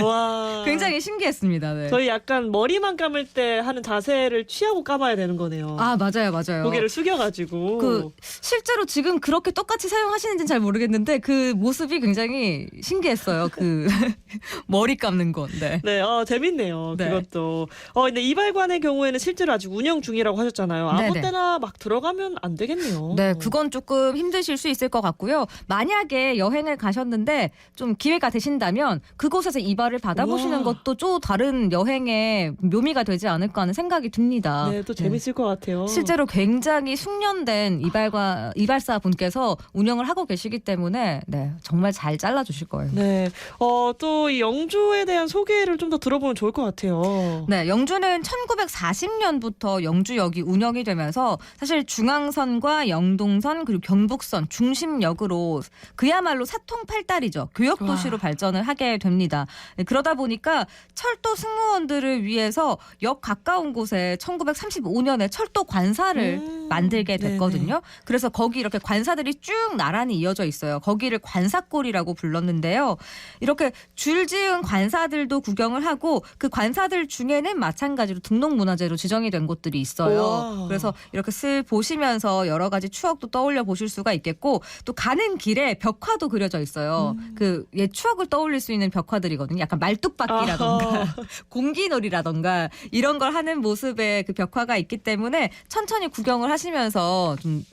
와. 굉장히 신기했습니다. 네. 저희 약간 머리만 감을 때 하는 자세를 취하고 감아야 되는 거네요. 아, 맞아요. 고개를 숙여가지고. 그 실제로 지금 그렇게 똑같이 사용하시는지는 잘 모르겠는데 그 모습이 굉장히 신기했어요. 그 머리 감는 건. 네. 네, 재밌네요. 네. 그것도. 근데 이발관의 경우에는 실제로 아직 운영 중이라고 하셨잖아요. 아무 네네. 때나 막 들어가면 안 되겠네요. 네, 그건 조금 힘드실 수 있을 것 같고요. 만약에 여행을 여행을 가셨는데 좀 기회가 되신다면 그곳에서 이발을 받아보시는 우와. 것도 또 다른 여행의 묘미가 되지 않을까 하는 생각이 듭니다. 네, 또 재밌을 것 같아요. 실제로 굉장히 숙련된 이발사 분께서 운영을 하고 계시기 때문에 네, 정말 잘 잘라주실 거예요. 네, 또 이 영주에 대한 소개를 좀 더 들어보면 좋을 것 같아요. 네, 영주는 1940년부터 영주역이 운영이 되면서 사실 중앙선과 영동선 그리고 경북선 중심역으로 그야말로 사통팔달이죠. 교역도시로 와. 발전을 하게 됩니다. 네, 그러다 보니까 철도 승무원들을 위해서 역 가까운 곳에 1935년에 철도 관사를 만들게 됐거든요. 네네. 그래서 거기 이렇게 관사들이 쭉 나란히 이어져 있어요. 거기를 관사골이라고 불렀는데요. 이렇게 줄지은 관사들도 구경을 하고 그 관사들 중에는 마찬가지로 등록문화재로 지정이 된 곳들이 있어요. 우와. 그래서 이렇게 슬 보시면서 여러 가지 추억도 떠올려 보실 수가 있겠고 또 가는 길에 벽화도 그려져 있어요. 그 옛 추억을 떠올릴 수 있는 벽화들이거든요. 약간 말뚝박기라던가 아하. 공기놀이라던가 이런 걸 하는 모습의 그 벽화가 있기 때문에 천천히 구경을 하시면서 좀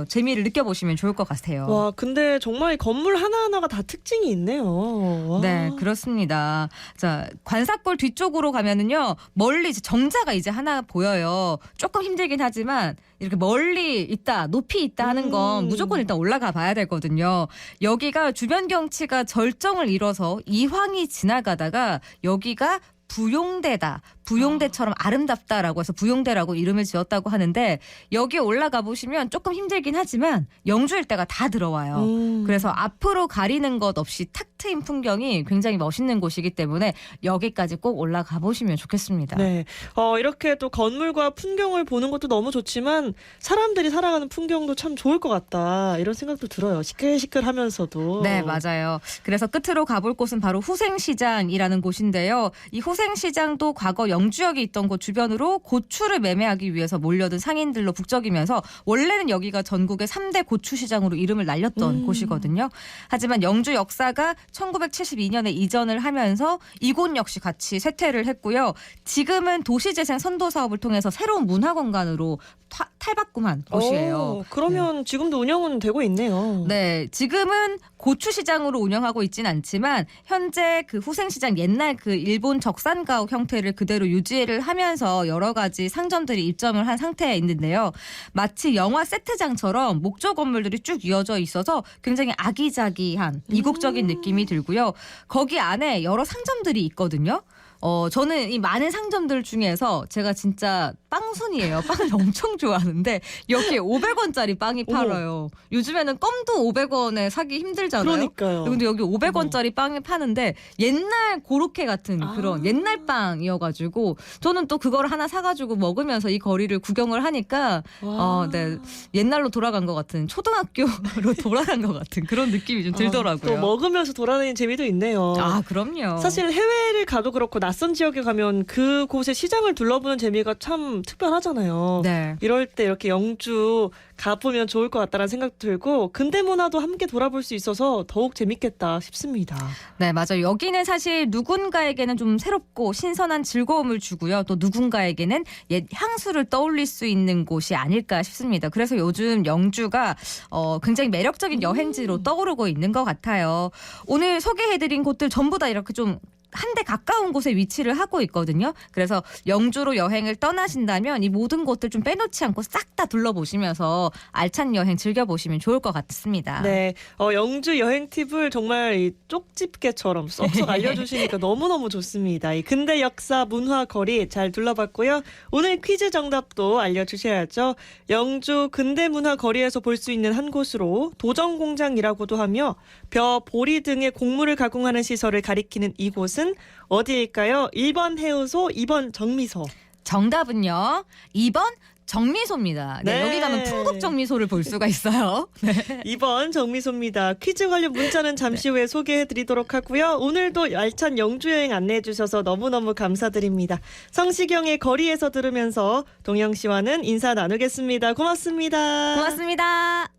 재미를 느껴보시면 좋을 것 같아요. 와, 근데 정말 이 건물 하나하나가 다 특징이 있네요. 와. 네, 그렇습니다. 자, 관사골 뒤쪽으로 가면은요, 멀리 이제 정자가 이제 하나 보여요. 조금 힘들긴 하지만, 이렇게 멀리 있다, 높이 있다 하는 건 무조건 일단 올라가 봐야 되거든요. 여기가 주변 경치가 절정을 이뤄서 이황이 지나가다가 여기가 부용대다. 부용대처럼 아름답다라고 해서 부용대라고 이름을 지었다고 하는데 여기 올라가 보시면 조금 힘들긴 하지만 영주 일대가 다 들어와요. 그래서 앞으로 가리는 것 없이 탁 트인 풍경이 굉장히 멋있는 곳이기 때문에 여기까지 꼭 올라가 보시면 좋겠습니다. 네, 이렇게 또 건물과 풍경을 보는 것도 너무 좋지만 사람들이 살아가는 풍경도 참 좋을 것 같다 이런 생각도 들어요. 시끌시끌하면서도. 네, 맞아요. 그래서 끝으로 가볼 곳은 바로 후생시장이라는 곳인데요. 이 후생시장도 과거 영주역이 있던 곳 주변으로 고추를 매매하기 위해서 몰려든 상인들로 북적이면서 원래는 여기가 전국의 3대 고추시장으로 이름을 날렸던 곳이거든요. 하지만 영주 역사가 1972년에 이전을 하면서 이곳 역시 같이 쇠퇴를 했고요. 지금은 도시재생 선도 사업을 통해서 새로운 문화공간으로 탈바꿈한 곳이에요. 그러면 지금도 운영은 되고 있네요. 네, 지금은 고추시장으로 운영하고 있진 않지만 현재 그 후생시장 옛날 그 일본 적산가옥 형태를 그대로 유지를 하면서 여러 가지 상점들이 입점을 한 상태에 있는데요. 마치 영화 세트장처럼 목조 건물들이 쭉 이어져 있어서 굉장히 아기자기한 이국적인 느낌이 들고요. 거기 안에 여러 상점들이 있거든요. 저는 이 많은 상점들 중에서 제가 진짜 빵순이에요. 빵을 엄청 좋아하는데 여기에 500원짜리 빵이 팔아요. 요즘에는 껌도 500원에 사기 힘들잖아요. 그러니까요. 근데 여기 500원짜리 빵을 파는데 옛날 고로케 같은 그런 옛날 빵이어가지고 저는 또 그걸 하나 사가지고 먹으면서 이 거리를 구경을 하니까 네, 옛날로 돌아간 것 같은 초등학교로 돌아간 것 같은 그런 느낌이 좀 들더라고요. 또 먹으면서 돌아다니는 재미도 있네요. 아, 그럼요. 사실 해외를 가도 그렇고 낯선 지역에 가면 그곳의 시장을 둘러보는 재미가 참 특별하잖아요. 네. 이럴 때 이렇게 영주 가보면 좋을 것 같다는 생각도 들고 근대 문화도 함께 돌아볼 수 있어서 더욱 재밌겠다 싶습니다. 네, 맞아요. 여기는 사실 누군가에게는 좀 새롭고 신선한 즐거움을 주고요. 또 누군가에게는 옛 향수를 떠올릴 수 있는 곳이 아닐까 싶습니다. 그래서 요즘 영주가 굉장히 매력적인 여행지로 떠오르고 있는 것 같아요. 오늘 소개해드린 곳들 전부 다 이렇게 좀 한데 가까운 곳에 위치를 하고 있거든요. 그래서 영주로 여행을 떠나신다면 이 모든 곳들 좀 빼놓지 않고 싹 다 둘러보시면서 알찬 여행 즐겨보시면 좋을 것 같습니다. 네, 영주 여행 팁을 정말 이 쪽집게처럼 쏙쏙 알려주시니까 너무너무 좋습니다. 이 근대 역사 문화 거리 잘 둘러봤고요. 오늘 퀴즈 정답도 알려주셔야죠. 영주 근대 문화 거리에서 볼 수 있는 한 곳으로 도전공장이라고도 하며 벼, 보리 등의 곡물을 가공하는 시설을 가리키는 이곳은 어디일까요? 1번 해우소, 2번 정미소. 정답은요. 2번 정미소입니다. 네, 네. 여기 가면 풍국 정미소를 볼 수가 있어요. 네. 2번 정미소입니다. 퀴즈 관련 문자는 잠시 후에 소개해드리도록 하고요. 오늘도 알찬 영주 여행 안내해 주셔서 너무너무 감사드립니다. 성시경의 거리에서 들으면서 동영 씨와는 인사 나누겠습니다. 고맙습니다. 고맙습니다.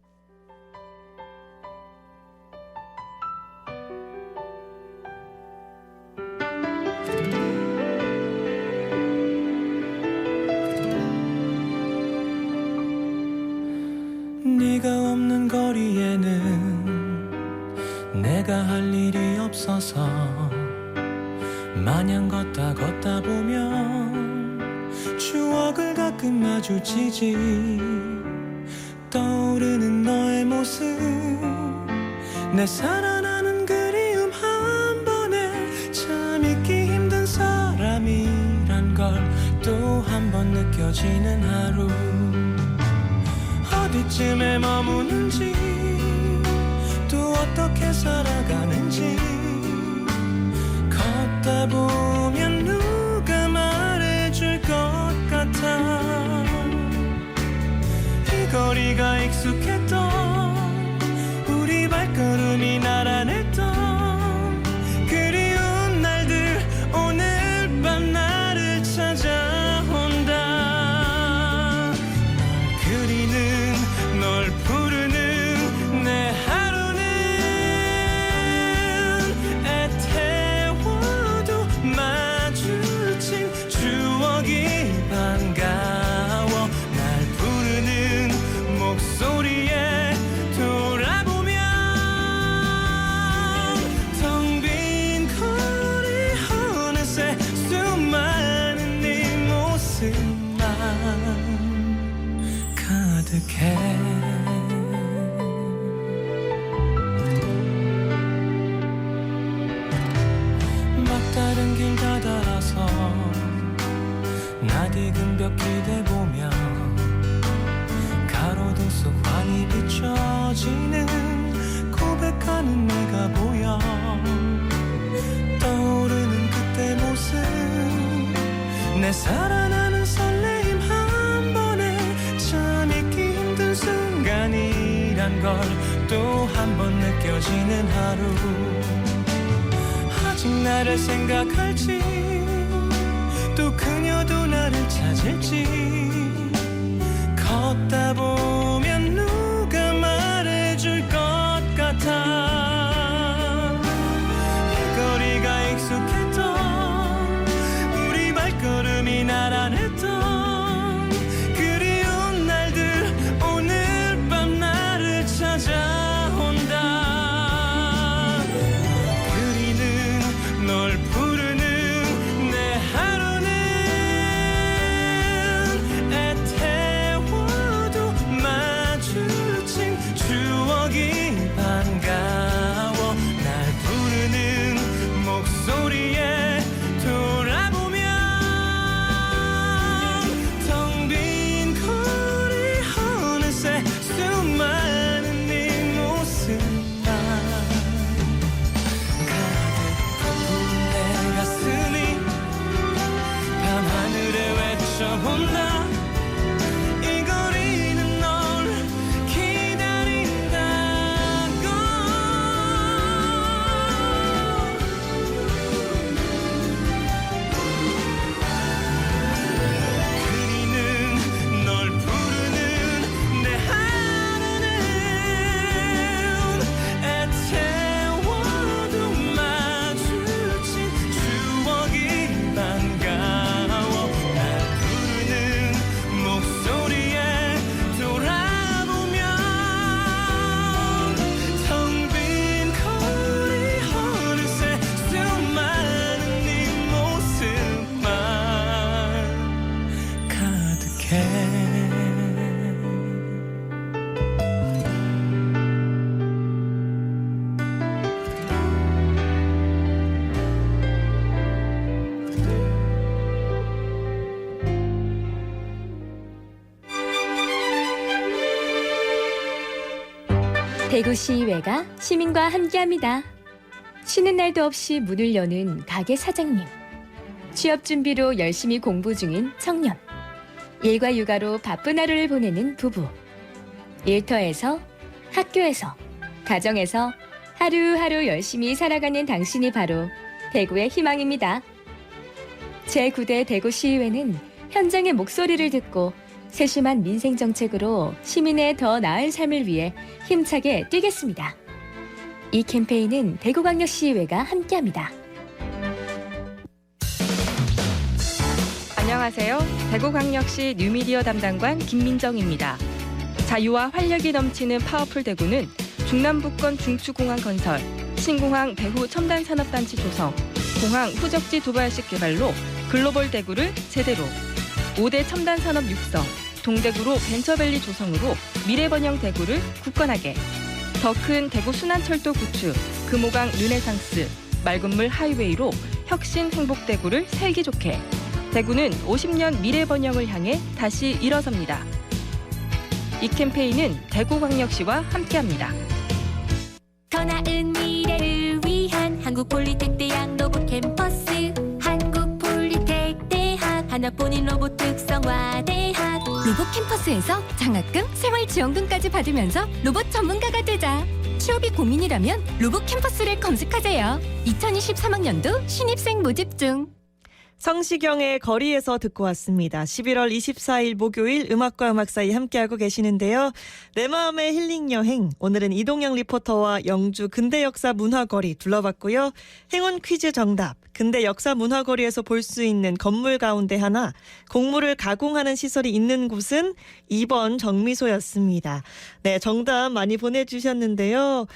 네가 없는 거리에는 내 마냥 걷다 보면 추억을 가끔 마주치지. 떠오르는 너의 모습, 내 살아나는 그리움 한 번에 참 잊기 힘든 사람이란 걸 또 한 번 느껴지는 하루. 어디쯤에 머무는지 또 어떻게 살아가는지 걷다 보면 누가 말해줄 것 같아. 이 거리가 익숙했던 우리 발걸음이 나란했던 그리운 날들 오늘 밤 나를 찾아온다. 널 그리는 널 부르는 내 하루는 애태워도 마주친 추억이 반가워. 날 부르는 목소리에 돌아보면 텅 빈 거리 어느새 수많은 네 모습만 가득해. 막다른 길 다달아서 낯익은 벽 기대보며 가로등 속 환히 비춰지는 고백하는 내가 보여. 떠오르는 그때 모습, 내 살아나는 설레임 한 번에 참 잊기 힘든 순간이란 걸 또 한 번 느껴지는 하루. 아직 나를 생각할지 또 그녀도 나를 찾을지 걷다 보면 누가 말해줄 것 같아. 이 거리가 익숙했던 우리 발걸음이 나란했던 그리운 날들 오늘 밤 나를 찾아온다. 그리는 널 부르는 내 하루는 애태워도 마주친 추억이 반가워. 날 부르는 목소리에 돌아보면 텅 빈 거리 어느새 수많은 네 모습만 가득한 내 가슴이 밤하늘에 외쳐본다. 이 거리는 널 기다린다고. 그리는 널 부르는 내 하루는 애태워도 마주친 추억이 반가워. 날 부르는 목소리에 돌아보면 텅 빈 거리 어느새 수많은 네 모습만 가득해. 대구시의회가 시민과 함께합니다. 쉬는 날도 없이 문을 여는 가게 사장님, 취업 준비로 열심히 공부 중인 청년, 일과 육아로 바쁜 하루를 보내는 부부, 일터에서, 학교에서, 가정에서 하루하루 열심히 살아가는 당신이 바로 대구의 희망입니다. 제9대 대구시의회는 현장의 목소리를 듣고 세심한 민생정책으로 시민의 더 나은 삶을 위해 힘차게 뛰겠습니다. 이 캠페인은 대구광역시의회가 함께합니다. 안녕하세요. 대구광역시 뉴미디어 담당관 김민정입니다. 자유와 활력이 넘치는 파워풀 대구는 중남부권 중추공항 건설, 신공항 대구 첨단산업단지 조성, 공항 후적지 도발식 개발로 글로벌 대구를 제대로 5대 첨단 산업 육성, 동대구로 벤처밸리 조성으로 미래번영 대구를 굳건하게 더 큰 대구 순환철도 구축, 금호강 르네상스, 맑은물 하이웨이로 혁신 행복대구를 살기 좋게 대구는 50년 미래번영을 향해 다시 일어섭니다. 이 캠페인은 대구광역시와 함께합니다. 더 나은 미래를 위한 한국폴리텍대학 로봇 캠퍼스 한국폴리텍대학 하나뿐인 로봇 특성화대학 로봇 캠퍼스에서 장학금, 생활지원금까지 받으면서 로봇 전문가가 되자. 취업이 고민이라면 로봇 캠퍼스를 검색하세요. 2023학년도 신입생 모집 중. 성시경의 거리에서 듣고 왔습니다. 11월 24일 목요일 음악과 음악 사이 함께하고 계시는데요. 내 마음의 힐링 여행. 오늘은 이동영 리포터와 영주 근대 역사 문화거리 둘러봤고요. 행운 퀴즈 정답. 근대 역사 문화거리에서 볼 수 있는 건물 가운데 하나, 곡물을 가공하는 시설이 있는 곳은 2번 정미소였습니다. 네, 정답 많이 보내주셨는데요.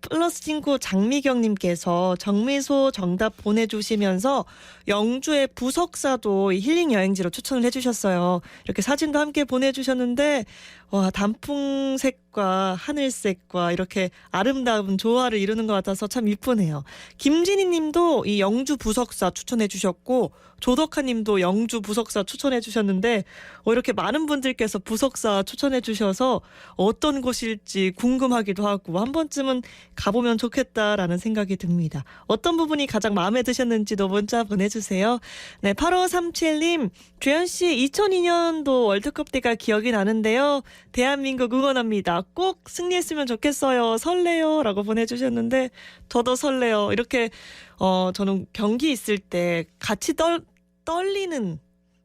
플러스 친구 장미경님께서 정미소 정답 보내주시면서 영주의 부석사도 힐링 여행지로 추천을 해주셨어요. 이렇게 사진도 함께 보내주셨는데 와, 단풍색과 하늘색과 이렇게 아름다운 조화를 이루는 것 같아서 참 이쁘네요. 김진희 님도 이 영주 부석사 추천해 주셨고 조덕하 님도 영주 부석사 추천해 주셨는데 이렇게 많은 분들께서 부석사 추천해 주셔서 어떤 곳일지 궁금하기도 하고 한 번쯤은 가보면 좋겠다라는 생각이 듭니다. 어떤 부분이 가장 마음에 드셨는지도 문자 보내주세요. 네, 8537님 주현 씨 2002년도 월드컵 때가 기억이 나는데요. 대한민국 응원합니다. 꼭 승리했으면 좋겠어요. 설레요. 라고 보내주셨는데 저도 설레요. 이렇게 저는 경기 있을 때 같이 떨리는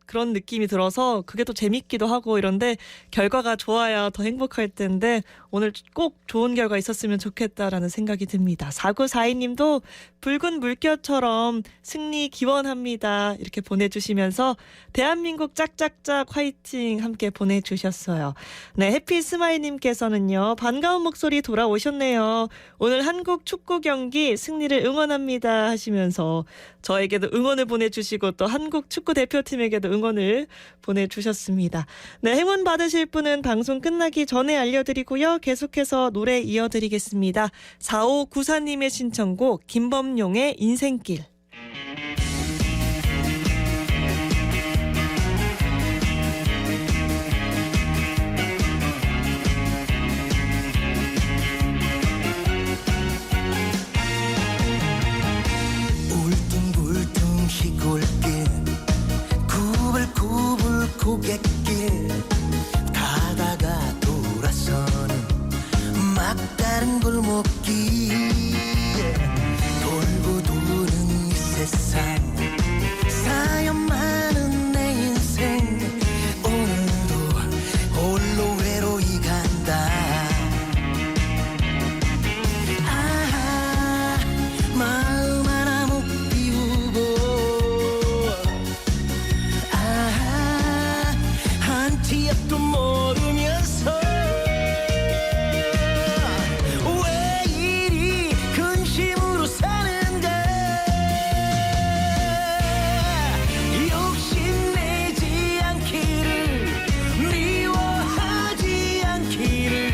그런 느낌이 들어서 그게 또 재밌기도 하고 이런데 결과가 좋아야 더 행복할 텐데 오늘 꼭 좋은 결과 있었으면 좋겠다라는 생각이 듭니다. 4942님도 붉은 물결처럼 승리 기원합니다. 이렇게 보내주시면서 대한민국 짝짝짝 화이팅 함께 보내주셨어요. 네, 해피스마일님께서는요. 반가운 목소리 돌아오셨네요. 오늘 한국 축구 경기 승리를 응원합니다 하시면서 저에게도 응원을 보내주시고 또 한국 축구 대표팀에게도 응원을 보내주셨습니다. 네, 행운 받으실 분은 방송 끝나기 전에 알려드리고요. 계속해서 노래 이어드리겠습니다. 4594님의 신청곡 김범용의 인생길. 울퉁불퉁 시골길 구불구불 고갯길 가다가 돌아서는 막다른 골목길 돌고 도는 이 세상 사연 많은 내 인생 오늘도 홀로 외로이 간다 아하 마음 하나 못 비우고 아하 한치 앞도 모르면서 왜 이리 근심으로 사는가 욕심내지 않기를 미워하지 않기를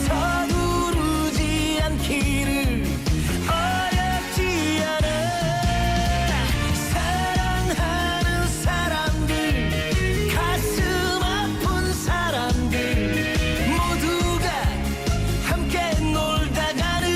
서두르지 않기를 어렵지 않아 사랑하는 사람들 가슴 아픈 사람들 모두가 함께 놀다 가는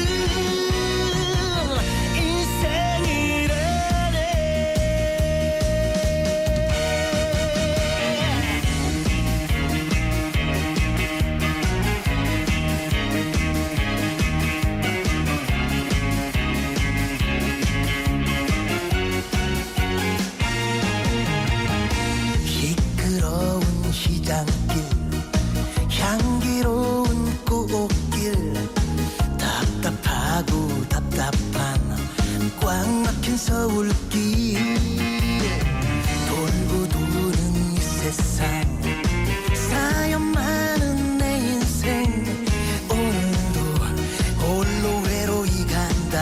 시끄러운 시장길 향기로운 꽃길 답답하고 답답한 꽉 막힌 서울길 돌고 도는 이 세상 사연 많은 내 인생 오늘도 홀로 외로이 간다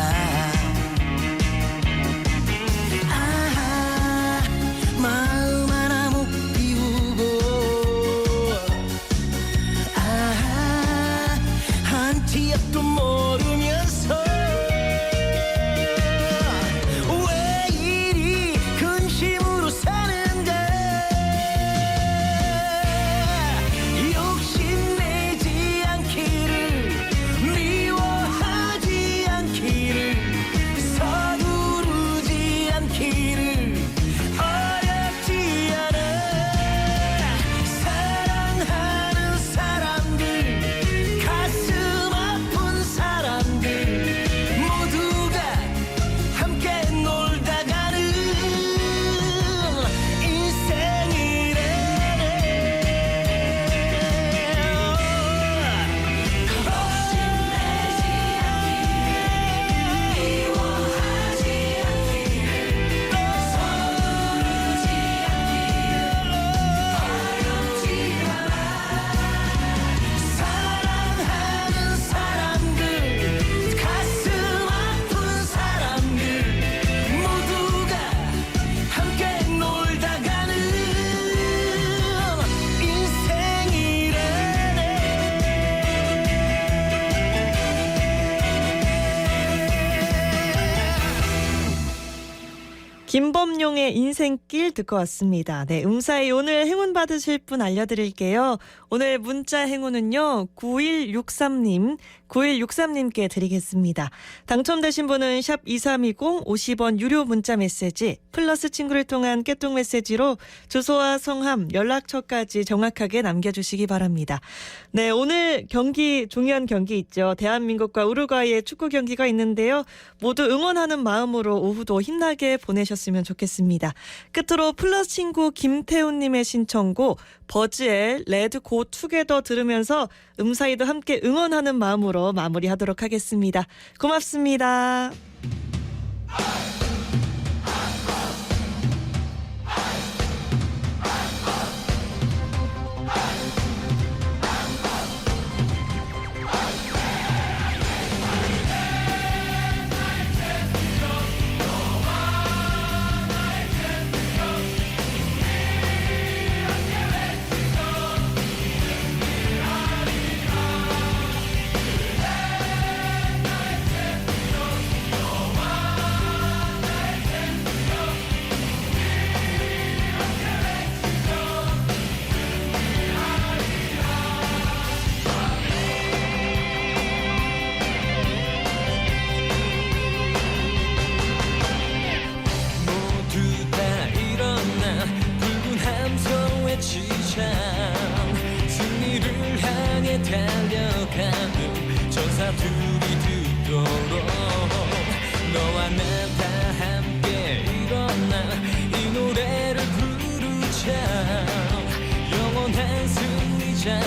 김범용의 인생길 듣고 왔습니다. 네, 음사히 오늘 행운 받으실 분 알려드릴게요. 오늘 문자 행운은요, 9163님께 드리겠습니다. 당첨되신 분은 샵 2320 50원 유료 문자 메시지 플러스 친구를 통한 깨톡 메시지로 주소와 성함, 연락처까지 정확하게 남겨주시기 바랍니다. 네, 오늘 경기, 중요한 경기 있죠. 대한민국과 우루과이의 축구 경기가 있는데요. 모두 응원하는 마음으로 오후도 힘나게 보내셨으면 좋겠습니다. 끝으로 플러스 친구 김태훈님의 신청곡 버즈의 레드 고 투게더 들으면서 음사이도 함께 응원하는 마음으로 마무리하도록 하겠습니다. 고맙습니다. 승리를 향해 달려가는 전사들이 듣도록 너와 나 다 함께 일어나 이 노래를 부르자 영원한 승리자